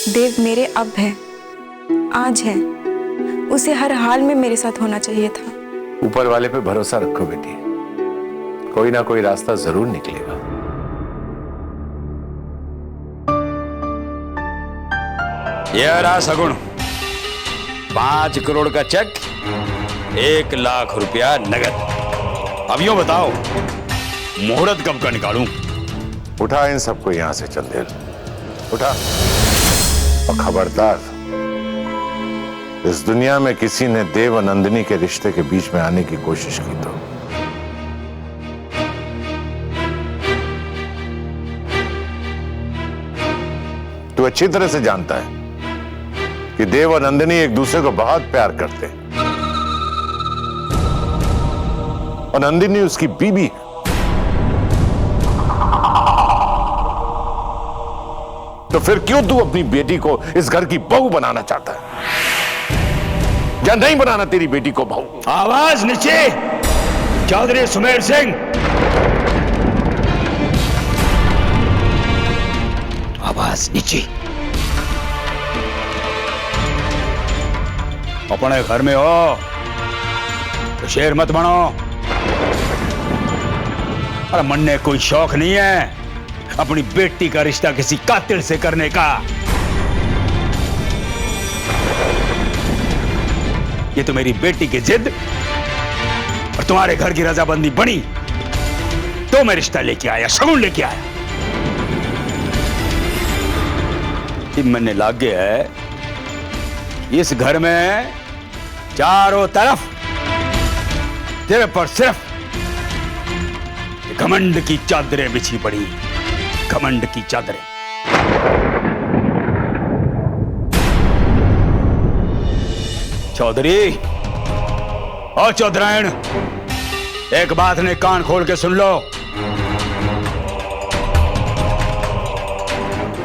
देव मेरे अब है, आज है, उसे हर हाल में मेरे साथ होना चाहिए था। ऊपर वाले पे भरोसा रखो बेटी, कोई ना कोई रास्ता जरूर निकलेगा। यह रहा सगुण, 5 करोड़ का चेक, 1 लाख रुपया नगद। अब यूं बताओ, मुहूर्त कब का निकालूं? उठा इन सबको यहां से चंदेल, उठा। और खबरदार, इस दुनिया में किसी ने देव और नंदिनी के रिश्ते के बीच में आने की कोशिश की तो तू अच्छी तरह से जानता है कि देव और नंदिनी एक दूसरे को बहुत प्यार करते हैं और नंदिनी उसकी बीबी है। तो फिर क्यों तू अपनी बेटी को इस घर की बहू बनाना चाहता है, या नहीं बनाना तेरी बेटी को बहू? आवाज नीचे, चौधरी सुमेर सिंह। आवाज नीचे। अपने घर में हो तो शेर मत बनो। अरे मन ने कोई शौक नहीं है अपनी बेटी का रिश्ता किसी कातिल से करने का। ये तो मेरी बेटी की जिद और तुम्हारे घर की रजाबंदी बनी तो मैं रिश्ता लेके आया, शगुन लेके आया। कि मैंने लागे है इस घर में चारों तरफ तेरे पर सिर्फ घमंड की चादरें बिछी पड़ी, घमंड की चादरें। चौधरी और चौधरायण, एक बात ने कान खोल के सुन लो।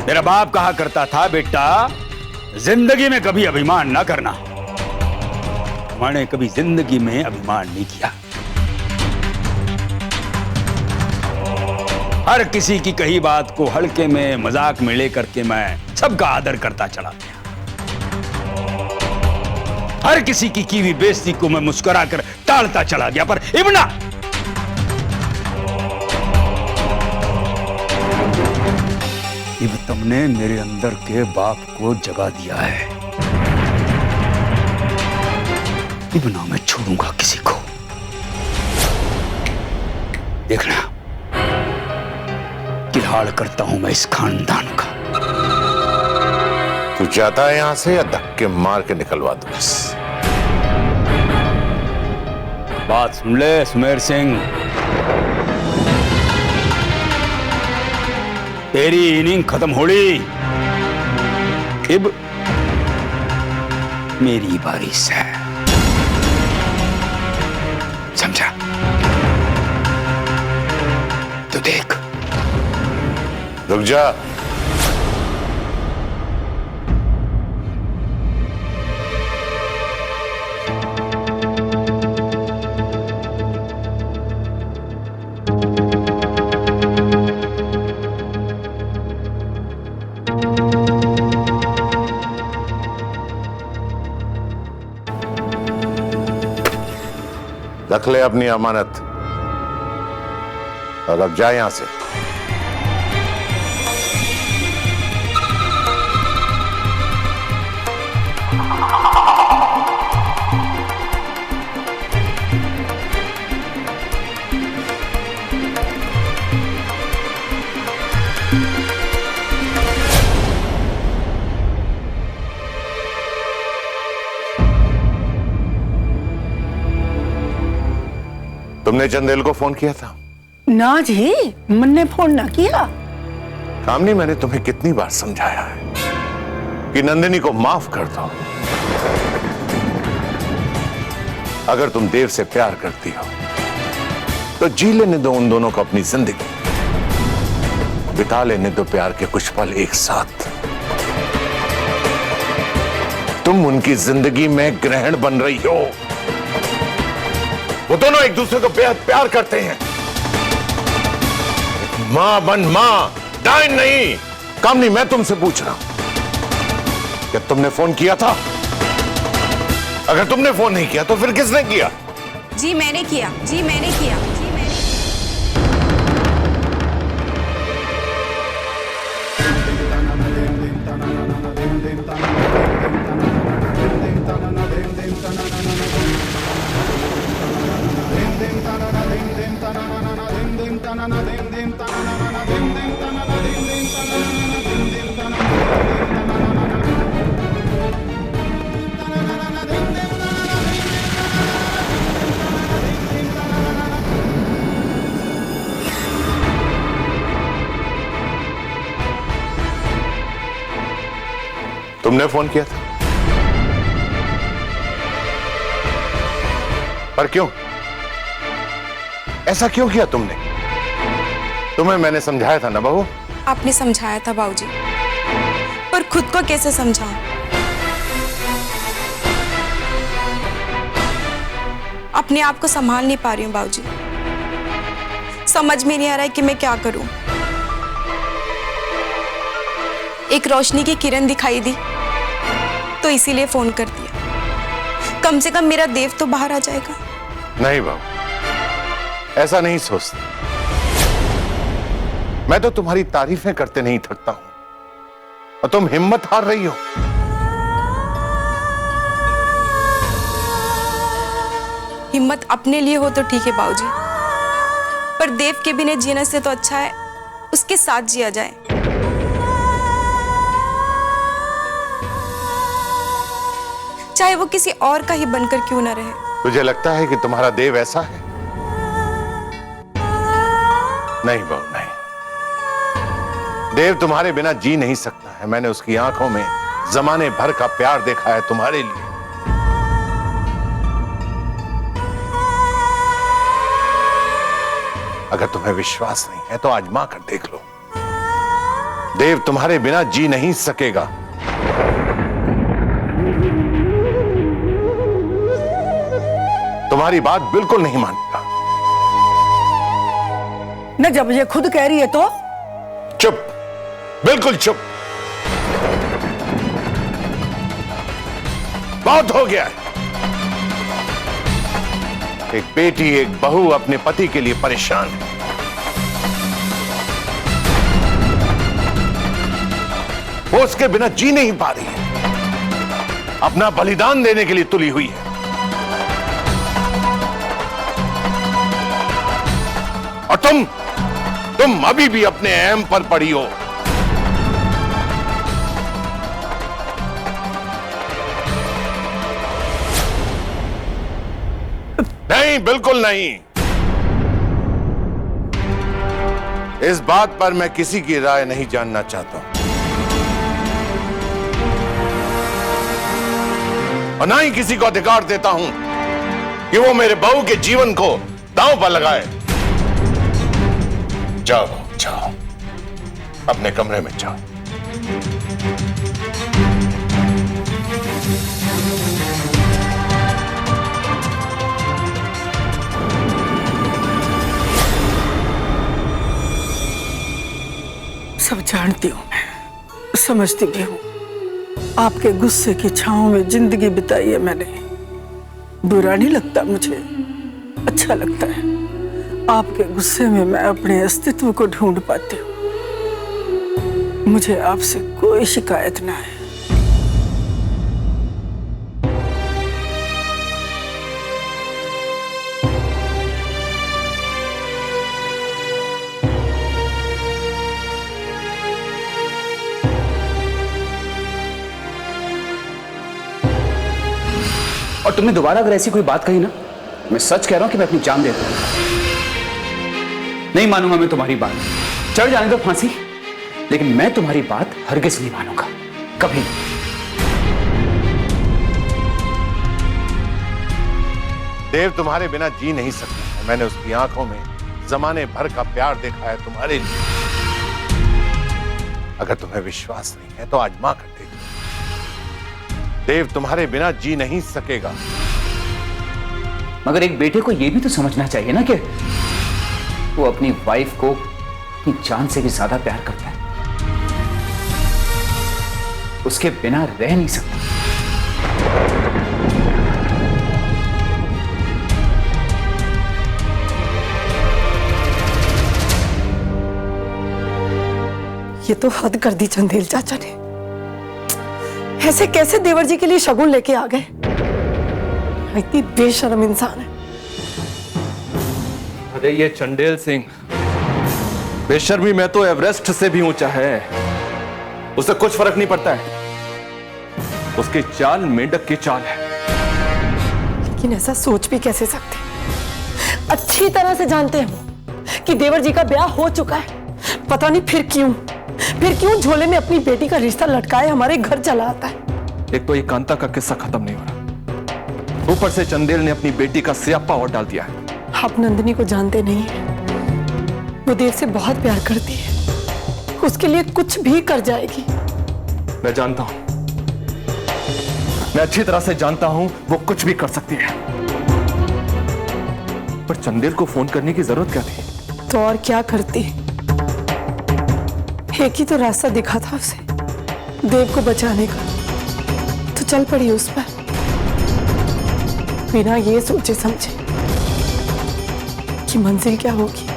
मेरा बाप कहा करता था, बेटा जिंदगी में कभी अभिमान ना करना। मैंने कभी जिंदगी में अभिमान नहीं किया। हर किसी की कही बात को हल्के में मजाक में लेकर के मैं सबका आदर करता चला गया। हर किसी की हुई बेइज्जती को मैं मुस्कुराकर टालता चला गया। पर इब्ना, इब तुमने मेरे अंदर के बाप को जगा दिया है। इब्ना मैं छोड़ूंगा किसी को। देखना हाल करता हूं मैं इस खानदान का। तू चाहता है यहां से या धक्के मार के निकलवा दूं? बात सुन ले सुमेर सिंह, तेरी इनिंग खत्म होली, अब मेरी बारिश है, समझा? तो देख। रुक जा। रख ले अपनी अमानत और अब जा यहां से। तुमने चंदेल को फोन किया था? ना जी, मैंने फोन ना किया। कामनी, मैंने तुम्हें कितनी बार समझाया है कि नंदिनी को माफ कर दो। अगर तुम देव से प्यार करती हो तो जी लेने दो उन दोनों को अपनी जिंदगी, बिता लेने दो प्यार के कुछ पल एक साथ। तुम उनकी जिंदगी में ग्रहण बन रही हो। वो दोनों एक दूसरे को बेहद प्यार करते हैं, लेकिन मां बन मां, डाइन नहीं। कामनी, मैं तुमसे पूछ रहा हूं, क्या तुमने फोन किया था? अगर तुमने फोन नहीं किया तो फिर किसने किया? जी मैंने किया, जी मैंने किया, जी मैंने। तुमने फोन किया था? पर क्यों? ऐसा क्यों किया तुमने? तुम्हें मैंने समझाया था ना बहू। आपने समझाया था बाबूजी, पर खुद को कैसे समझाऊं? अपने आप को संभाल नहीं पा रही हूं बाबूजी। समझ में नहीं आ रहा है कि मैं क्या करूं। एक रोशनी की किरण दिखाई दी तो इसीलिए फोन कर दिया। कम से कम मेरा देव तो बाहर आ जाएगा। नहीं बहू, ऐसा नहीं सोचता। मैं तो तुम्हारी तारीफें करते नहीं थकता हूं और तुम हिम्मत हार रही हो। हिम्मत अपने लिए हो तो ठीक है बाबूजी, पर देव के बिना जीने से तो अच्छा है उसके साथ जिया जाए। चाहे वो किसी और का ही बनकर क्यों ना रहे। तुझे लगता है कि तुम्हारा देव ऐसा है? नहीं बहू, नहीं। देव तुम्हारे बिना जी नहीं सकता है। मैंने उसकी आंखों में जमाने भर का प्यार देखा है तुम्हारे लिए। अगर तुम्हें विश्वास नहीं है तो आजमा कर देख लो। देव तुम्हारे बिना जी नहीं सकेगा। तुम्हारी बात बिल्कुल नहीं मानेगा। न जब ये खुद कह रही है तो? चुप, बिल्कुल चुप। बहुत हो गया है। एक बेटी, एक बहू अपने पति के लिए परेशान है। वो उसके बिना जी नहीं पा रही है। अपना बलिदान देने के लिए तुली हुई है। और तुम अभी भी अपने अहम पर पड़ी हो। नहीं, बिल्कुल नहीं। इस बात पर मैं किसी की राय नहीं जानना चाहता और ना ही किसी को अधिकार देता हूं कि वो मेरे बहू के जीवन को दांव पर लगाए। जाओ, जाओ, अपने कमरे में जाओ। सब जानती हूं मैं, समझती भी हूं। आपके गुस्से की छांव में जिंदगी बिताई है मैंने। बुरा नहीं लगता मुझे, अच्छा लगता है। आपके गुस्से में मैं अपने अस्तित्व को ढूंढ पाती हूँ। मुझे आपसे कोई शिकायत ना है। और तुमने दोबारा अगर ऐसी कोई बात कही ना, मैं सच कह रहा हूं कि मैं अपनी जान देता हूं। नहीं मानूंगा मैं तुम्हारी बात। चढ़ जाने दो फांसी, लेकिन मैं तुम्हारी बात हरगिज नहीं मानूंगा, कभी नहीं। देव तुम्हारे बिना जी नहीं सकता। मैंने उसकी आंखों में जमाने भर का प्यार देखा है तुम्हारे लिए। अगर तुम्हें विश्वास नहीं है तो आजमा कर देखो। देव तुम्हारे बिना जी नहीं सकेगा। मगर एक बेटे को यह भी तो समझना चाहिए ना कि वो अपनी वाइफ को अपनी जान से भी ज्यादा प्यार करता है, उसके बिना रह नहीं सकता। ये तो हद कर दी चंदेल चाचा ने। ऐसे कैसे देवर जी के लिए शगुन लेके आ गए? इतनी बेशर्म इंसान है। अरे ये चंडेल सिंह बेशर्मी में तो एवरेस्ट से भी ऊंचा है। उसे कुछ फर्क नहीं पड़ता है। उसकी चाल मेंढक की चाल है। लेकिन ऐसा सोच भी कैसे सकते? अच्छी तरह से जानते हैं कि देवर जी का ब्याह हो चुका है। पता नहीं फिर क्यों झोले में अपनी बेटी का रिश्ता लटकाए हमारे घर चला आता है। एक तो ये कांता का किस्सा खत्म नहीं हो रहा, ऊपर से चंदेल ने अपनी बेटी का स्यापा और डाल दिया है। आप नंदिनी को जानते नहीं है। वो देव से बहुत प्यार करती है, उसके लिए कुछ भी कर जाएगी। मैं जानता हूं, मैं अच्छी तरह से जानता हूं वो कुछ भी कर सकती है। पर चंदेल को फोन करने की जरूरत क्या थी? तो और क्या करती? एक ही तो रास्ता दिखा था उसे, देव को बचाने का, तो चल पड़ी उस पर, बिना ये सोचे समझे कि मंजिल क्या होगी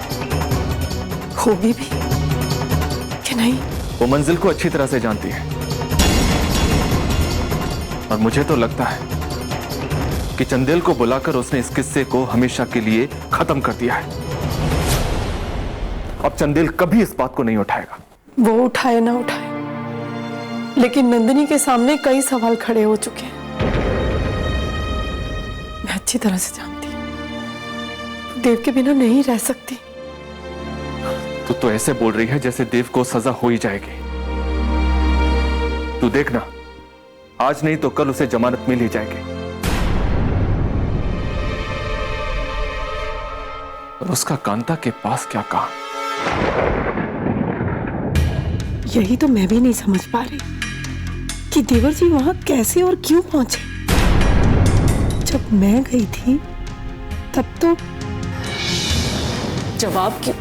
भी कि नहीं। वो मंजिल को अच्छी तरह से जानती है और मुझे तो लगता है कि चंदेल को बुलाकर उसने इस किस्से को हमेशा के लिए खत्म कर दिया है। अब चंदेल कभी इस बात को नहीं उठाएगा। वो उठाए ना उठाए, लेकिन नंदिनी के सामने कई सवाल खड़े हो चुके हैं। मैं अच्छी तरह से जानती हूं देव के बिना नहीं रह सकती। तो ऐसे बोल रही है जैसे देव को सजा हो ही जाएगी। तू देखना, आज नहीं तो कल उसे जमानत मिल ही जाएगी। और उसका कांता के पास क्या काम? यही तो मैं भी नहीं समझ पा रही कि देवर जी वहां कैसे और क्यों पहुंचे। जब मैं गई थी तब तो जवाब क्यों?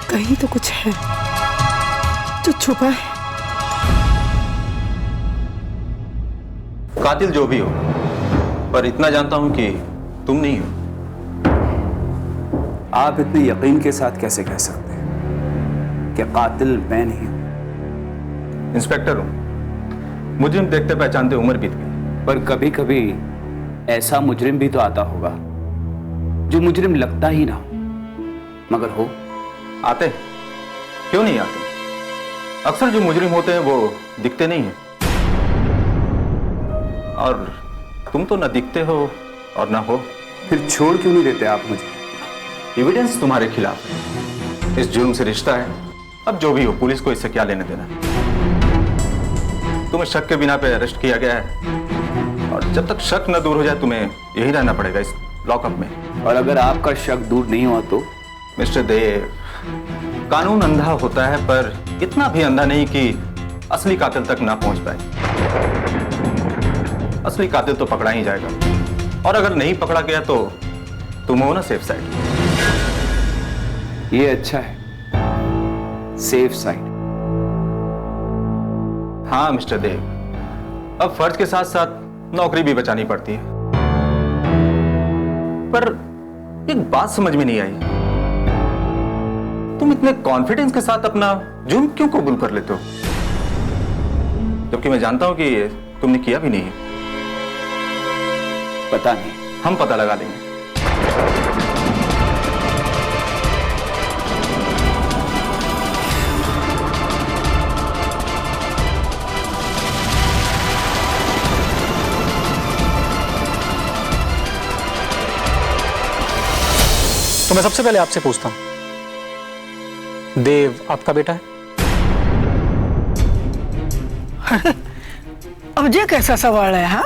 कहीं तो कुछ है जो छुपा है। कातिल जो भी हो, पर इतना जानता हूं कि तुम नहीं हो। आप इतने यकीन के साथ कैसे कह सकते हैं कि कातिल मैं नहीं हूं? इंस्पेक्टर हूं, मुजरिम देखते पहचानते उम्र बीत गई। पर कभी कभी ऐसा मुजरिम भी तो आता होगा जो मुजरिम लगता ही ना हो, मगर हो। आते हैं, क्यों नहीं आते? अक्सर जो मुजरिम होते हैं वो दिखते नहीं हैं। और तुम तो ना दिखते हो और ना हो। फिर छोड़ क्यों नहीं देते आप मुझे? एविडेंस तुम्हारे खिलाफ है, इस जुर्म से रिश्ता है। अब जो भी हो, पुलिस को इससे क्या लेने देना। तुम्हें शक के बिना पे अरेस्ट किया गया है और जब तक शक न दूर हो जाए तुम्हें यही रहना पड़ेगा इस लॉकअप में। और अगर आपका शक दूर नहीं हुआ तो? मिस्टर देव, कानून अंधा होता है पर इतना भी अंधा नहीं कि असली कातिल तक ना पहुंच पाए। असली कातिल तो पकड़ा ही जाएगा, और अगर नहीं पकड़ा गया तो तुम हो ना सेफ साइड। ये अच्छा है, सेफ साइड। हाँ मिस्टर देव, अब फर्ज के साथ साथ नौकरी भी बचानी पड़ती है। पर एक बात समझ में नहीं आई, तुम इतने कॉन्फिडेंस के साथ अपना जुर्म क्यों कबूल कर लेते हो, जबकि मैं जानता हूं कि तुमने किया भी नहीं है। पता नहीं, हम पता लगा लेंगे। तो मैं सबसे पहले आपसे पूछता हूं, देव आपका बेटा है? अब ये कैसा सवाल है? हाँ,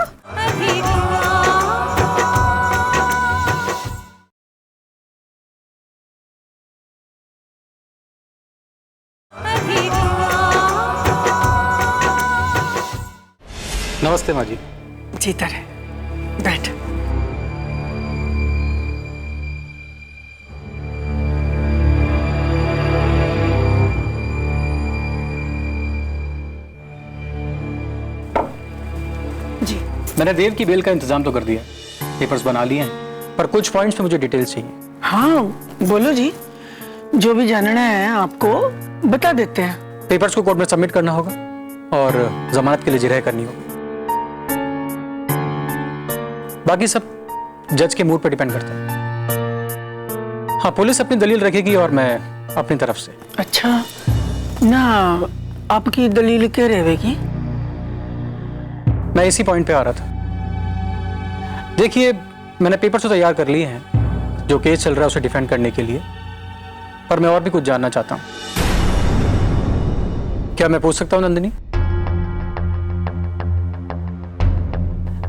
नमस्ते माँ जी। जीता रहे, बैठ। जी मैंने देव की बेल का इंतजाम तो कर दिया, पेपर्स बना लिए हैं, पर कुछ पॉइंट्स में मुझे डिटेल्स चाहिए। हाँ बोलो जी, जो भी जानना है आपको बता देते हैं। पेपर्स को कोर्ट में सबमिट करना होगा और जमानत के लिए जिरह करनी होगी। बाकी सब जज के मूड पर डिपेंड करता है। हाँ, पुलिस अपनी दलील रखेगी और मैं अपनी तरफ से। अच्छा ना, आपकी दलील क्या रहेगी? मैं इसी पॉइंट पे आ रहा था। देखिए, मैंने पेपर तो तैयार कर लिए हैं जो केस चल रहा है उसे डिफेंड करने के लिए, पर मैं और भी कुछ जानना चाहता हूं। क्या मैं पूछ सकता हूं नंदिनी?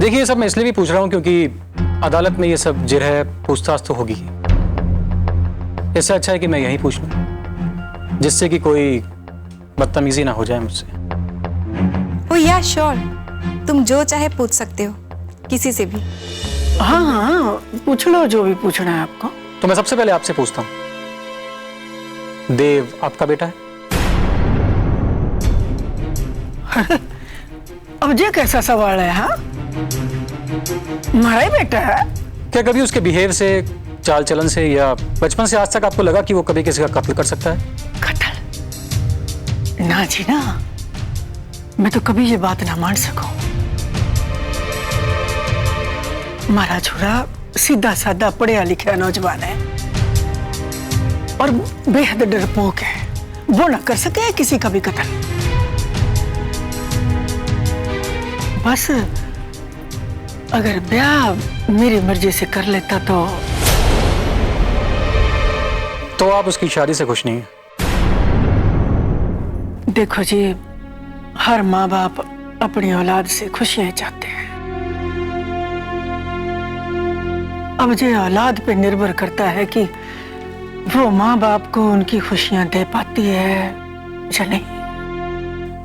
देखिए, ये सब मैं इसलिए भी पूछ रहा हूं क्योंकि अदालत में ये सब जिरह पूछताछ तो होगी। इससे अच्छा है कि मैं यहीं पूछ लूं, जिससे कि कोई बदतमीजी ना हो जाए मुझसे। ओ या श्योर, तुम जो चाहे पूछ सकते हो किसी से भी। हाँ हाँ, पूछ लो जो भी पूछना है आपको। तो मैं सबसे पहले आपसे पूछता हूं, देव आपका बेटा है? अब ये कैसा सवाल है? हाँ, हमारा ही बेटा है। क्या कभी उसके बिहेव से, चाल चलन से या बचपन से आज तक आपको लगा कि वो कभी किसी का कत्ल कर सकता है? कत्ल? ना जी ना, मैं तो कभी ये बात ना मान सकूं। हमारा छोरा सीधा साधा पढ़िया लिखा नौजवान है और बेहद डरपोक है। वो ना कर सके किसी का भी कत्ल। बस अगर ब्याह मेरी मर्जी से कर लेता तो आप उसकी शादी से खुश नहीं है? देखो जी, हर माँ बाप अपनी औलाद से खुशियां चाहते हैं। अब ये औलाद पे निर्भर करता है कि वो माँ बाप को उनकी खुशियां दे पाती है या नहीं।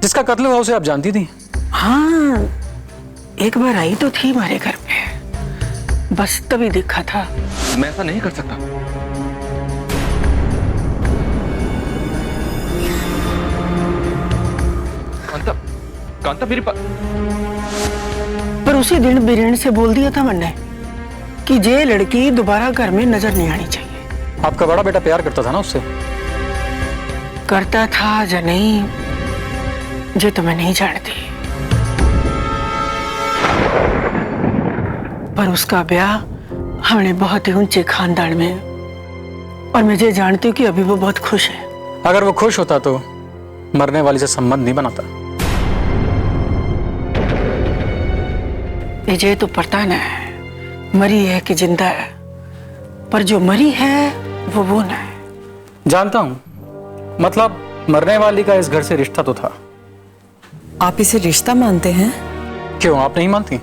जिसका कत्ल हुआ उसे आप जानती थी? हाँ, एक बार आई तो थी हमारे घर पे, बस तभी देखा था। मैं ऐसा नहीं कर सकता। कांता, कांता मेरी पर उसी दिन बीरेन से बोल दिया था मैंने कि ये लड़की दोबारा घर में नजर नहीं आनी चाहिए। आपका बड़ा बेटा प्यार करता था ना उससे? करता था या नहीं ये तो मैं नहीं जानती, पर उसका ब्याह हमने बहुत ही ऊंचे खानदान में, और मैं ये जानती हूँ कि अभी वो बहुत खुश है। अगर वो खुश होता तो मरने वाली से संबंध नहीं बनाता। ये तो पता ना है मरी है कि जिंदा है, पर जो मरी है वो ना है। जानता हूं, मतलब मरने वाली का इस घर से रिश्ता तो था। आप इसे रिश्ता मानते हैं? क्यों, आप नहीं मानती?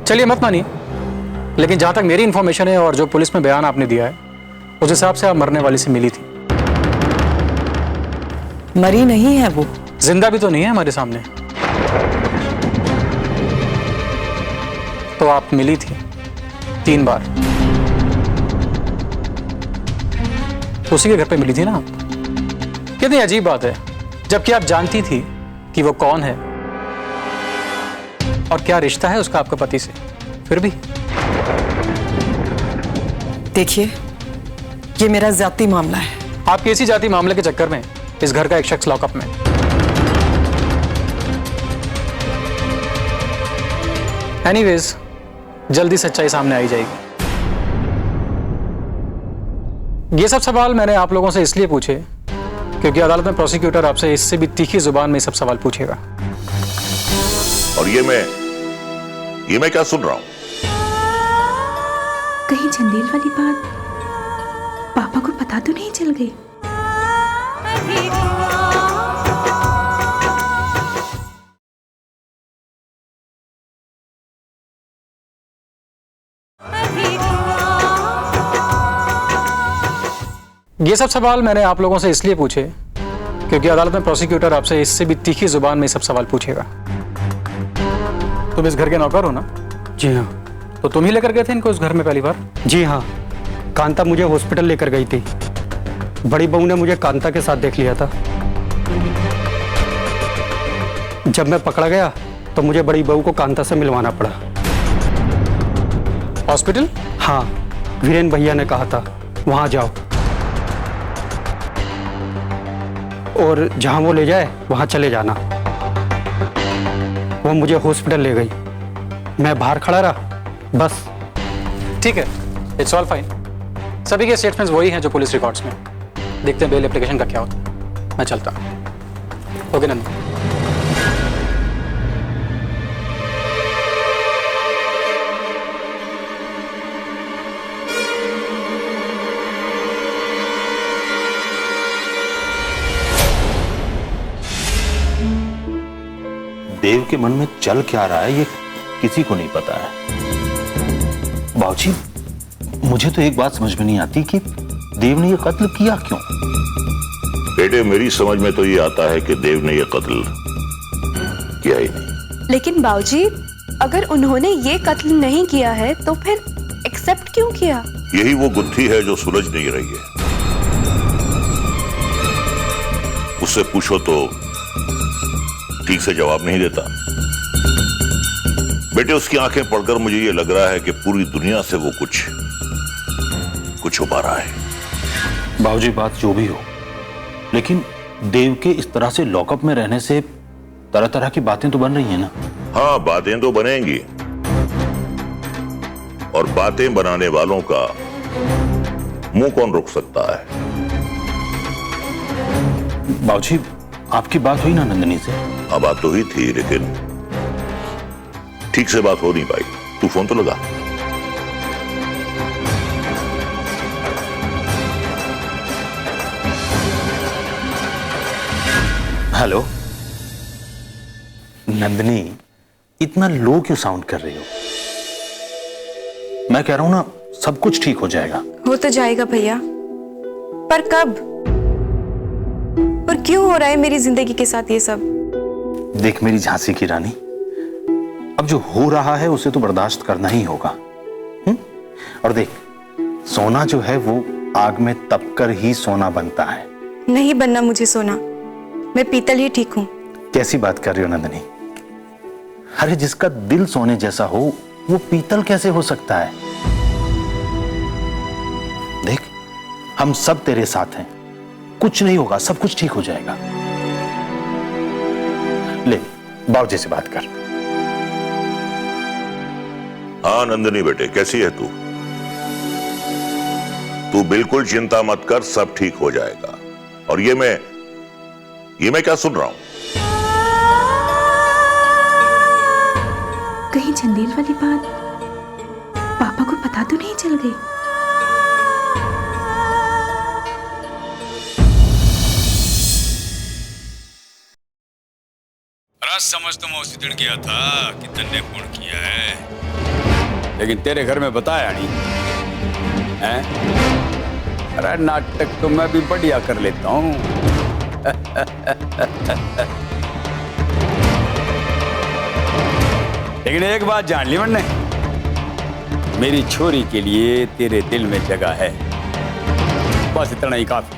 चलिए मत मानिए, लेकिन जहां तक मेरी इंफॉर्मेशन है और जो पुलिस में बयान आपने दिया है, उस हिसाब से आप मरने वाली से मिली थी। मरी नहीं है वो। जिंदा भी तो नहीं है हमारे सामने। तो आप मिली थी 3 बार। उसी के घर पे मिली थी ना आप? कितनी अजीब बात है, जबकि आप जानती थी कि वो कौन है और क्या रिश्ता है उसका आपके पति से, फिर भी। देखिए, ये मेरा जाती मामला है। आपके इसी जाति मामले के चक्कर में इस घर का एक शख्स लॉकअप में। एनीवेज, जल्दी सच्चाई सामने आई जाएगी। ये सब सवाल मैंने आप लोगों से इसलिए पूछे क्योंकि अदालत में प्रोसिक्यूटर आपसे इससे भी तीखी जुबान में ये सब सवाल पूछेगा। और ये मैं क्या सुन रहा हूं? कहीं चंदेल वाली बात पापा को पता तो नहीं चल गई? ये सब सवाल मैंने आप लोगों से इसलिए पूछे क्योंकि अदालत में प्रोसिक्यूटर आपसे इससे भी तीखी जुबान में सब सवाल पूछेगा। तुम इस घर के नौकर हो ना? जी हाँ। तो तुम ही लेकर गए थे इनको उस घर में पहली बार? जी हाँ, कांता मुझे हॉस्पिटल लेकर गई थी। बड़ी बहू ने मुझे कांता के साथ देख लिया था। जब मैं पकड़ा गया तो मुझे बड़ी बहू को कांता से मिलवाना पड़ा। हॉस्पिटल? हाँ, वीरेन भैया ने कहा था वहां जाओ, और जहां वो ले जाए वहां चले जाना। वो मुझे हॉस्पिटल ले गई, मैं बाहर खड़ा रहा, बस। ठीक है, इट्स ऑल फाइन। सभी के स्टेटमेंट्स वही हैं जो पुलिस रिकॉर्ड्स में। देखते हैं बेल एप्लीकेशन का क्या होता है। मैं चलता हूँ। ओके नंदन। देव के मन में चल क्या रहा है ये किसी को नहीं पता है। बाबूजी, मुझे तो एक बात समझ में नहीं आती कि देव ने ये कत्ल किया क्यों? बेटे, मेरी समझ में तो ये आता है कि देव ने ये कत्ल किया ही नहीं। लेकिन बाबूजी, अगर उन्होंने ये कत्ल नहीं किया है तो फिर एक्सेप्ट क्यों किया? यही वो गुत्थी है जो सुलझ नहीं रही है। उससे पूछो तो ठीक से जवाब नहीं देता। बेटे, उसकी आंखें पढ़कर मुझे ये लग रहा है कि पूरी दुनिया से वो कुछ छुपा रहा है। बाबूजी, बात जो भी हो, लेकिन देव के इस तरह से लॉकअप में रहने से तरह तरह की बातें तो बन रही हैं ना? हाँ, बातें तो बनेंगी, और बातें बनाने वालों का मुंह कौन रोक सकता है? बाबूजी, आपकी बात हुई ना नंदिनी से? हाँ, बात तो ही थी, लेकिन ठीक से बात हो नहीं पाई। तू फोन तो लगा। हेलो नंदिनी, इतना लो क्यों साउंड कर रही हो? मैं कह रहा हूं ना, सब कुछ ठीक हो जाएगा। हो तो जाएगा भैया, पर कब और क्यों हो रहा है मेरी जिंदगी के साथ ये सब? देख मेरी झांसी की रानी, अब जो हो रहा है उसे तो बर्दाश्त करना ही होगा। और देख, सोना जो है वो आग में तपकर ही सोना बनता है। नहीं बनना मुझे सोना, मैं पीतल ही ठीक हूं। कैसी बात कर रही हो नंदिनी? अरे जिसका दिल सोने जैसा हो वो पीतल कैसे हो सकता है? देख, हम सब तेरे साथ हैं, कुछ नहीं होगा, सब कुछ ठीक हो जाएगा। ले, बाबूजी से बात कर। हाँ नंदिनी बेटे, कैसी है तू? तू बिल्कुल चिंता मत कर, सब ठीक हो जाएगा। और ये मैं क्या सुन रहा हूं? कहीं चंदेल वाली बात पापा को पता तो नहीं चल गई? समझ तो मैं उसी दिन किया था कि तन्ने पूर्ण किया है, लेकिन तेरे घर में बताया नहीं है? अरे नाटक तो मैं भी बढ़िया कर लेता हूं। लेकिन एक बात जान ली मैंने, मेरी छोरी के लिए तेरे दिल में जगह है, बस इतना ही काफी।